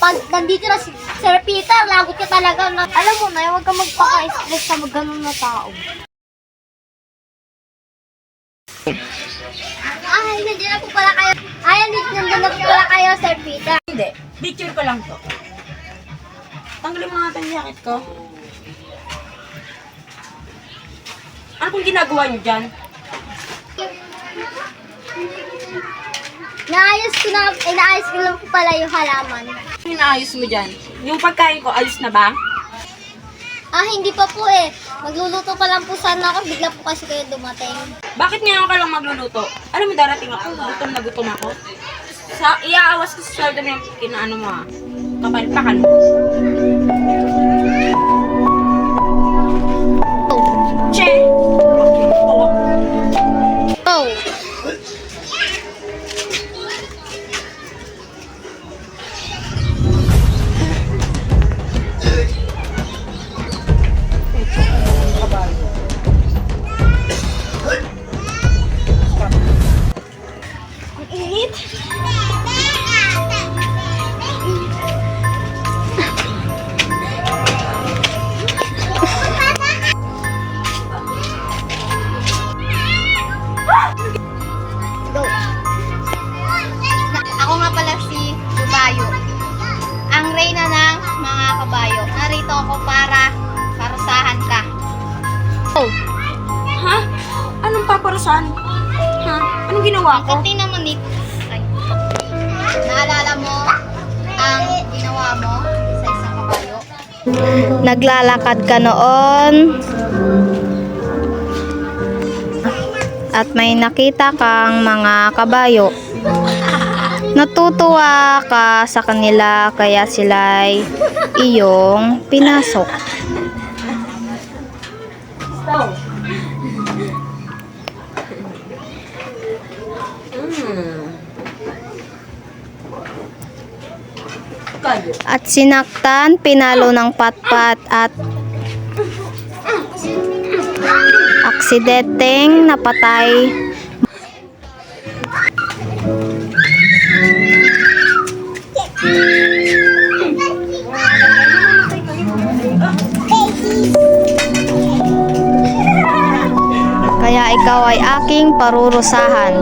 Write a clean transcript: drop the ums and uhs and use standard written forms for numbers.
pag nandito na si Sir Peter, lagot ka talaga. Alam mo na, huwag ka magpaka-stress sa ganun na tao. Nandiyan na po pala kayo. Nandiyan na po pala kayo, Sir Peter. Hindi. Picture ko lang to. Tanggalin mo natin yung jacket ko. Ano kung ginagawa niyo dyan? Inaayos ko lang po pala yung halaman. Ano inaayos mo dyan? Yung pagkain ko, ayos na ba? Hindi pa po eh. Magluluto pa lang po sana ako. Bigla po kasi kayo dumating. Bakit ngayon ka lang magluluto? Alam mo, darating ako, gutom na gutom ako. Iaawas ko sa sweldo mo yung kinaano mo kapalpakan mo. Che! Oh! Go. Ako nga pala si Dubayo, ang reyna ng mga kabayo. Narito ako para parusahan ka. Oh, Ha? Anong paparusahan? Ha? Anong ginawa ko? kasi naman it. Ay. Naalala mo ang ginawa mo sa isang kabayo? Naglalakad ka noon at may nakita kang mga kabayo. Natutuwa ka sa kanila kaya sila'y iyong pinasok. At sinaktan, pinalo ng patpat at aksidenteng napatay. Kaya ikaw ay aking parurusahan.